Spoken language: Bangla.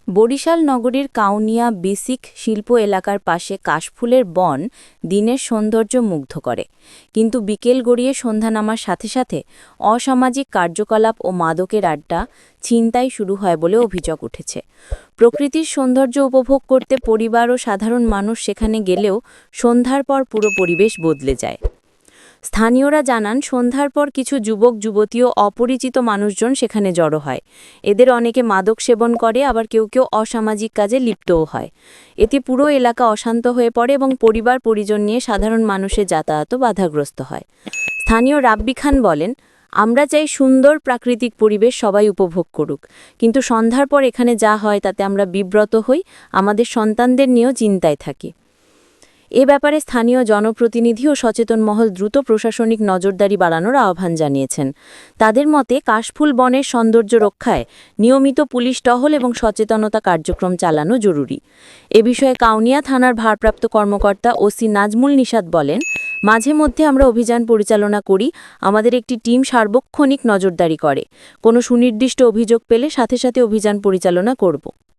বরিশাল নগরীর কাউনিয়া বেসিক শিল্প এলাকার পাশে কাশফুলের বন দিনের সৌন্দর্য মুগ্ধ করে, কিন্তু বিকেল গড়িয়ে সন্ধ্যা নামার সাথে সাথে অসামাজিক কার্যকলাপ ও মাদকের আড্ডা, ছিনতাই শুরু হয় বলে অভিযোগ উঠেছে। প্রকৃতির সৌন্দর্য উপভোগ করতে পরিবার ও সাধারণ মানুষ সেখানে গেলেও সন্ধ্যার পর পুরো পরিবেশ বদলে যায়। স্থানীয়রা জানান, সন্ধ্যার পর কিছু যুবক যুবতী ও অপরিচিত মানুষজন সেখানে জড়ো হয়। এদের অনেকে মাদক সেবন করে, আবার কেউ কেউ অসামাজিক কাজে লিপ্তও হয়। এতে পুরো এলাকা অশান্ত হয়ে পড়ে এবং পরিবার পরিজন নিয়ে সাধারণ মানুষের যাতায়াতও বাধাগ্রস্ত হয়। স্থানীয় রাব্বি খান বলেন, আমরা চাই সুন্দর প্রাকৃতিক পরিবেশ সবাই উপভোগ করুক, কিন্তু সন্ধ্যার পর এখানে যা হয় তাতে আমরা বিব্রত হই, আমাদের সন্তানদের নিয়েও চিন্তায় থাকি। এ ব্যাপারে স্থানীয় জনপ্রতিনিধি ও সচেতন মহল দ্রুত প্রশাসনিক নজরদারি বাড়ানোর আহ্বান জানিয়েছেন। তাদের মতে, কাশফুল বনের সৌন্দর্য রক্ষায় নিয়মিত পুলিশ টহল এবং সচেতনতা কার্যক্রম চালানো জরুরি। এ বিষয়ে কাউনিয়া থানার ভারপ্রাপ্ত কর্মকর্তা ওসি নাজমুল নিশাত বলেন, মাঝে মধ্যে আমরা অভিযান পরিচালনা করি, আমাদের একটি টিম সার্বক্ষণিক নজরদারি করে। কোনো সুনির্দিষ্ট অভিযোগ পেলে সাথে সাথে অভিযান পরিচালনা করব।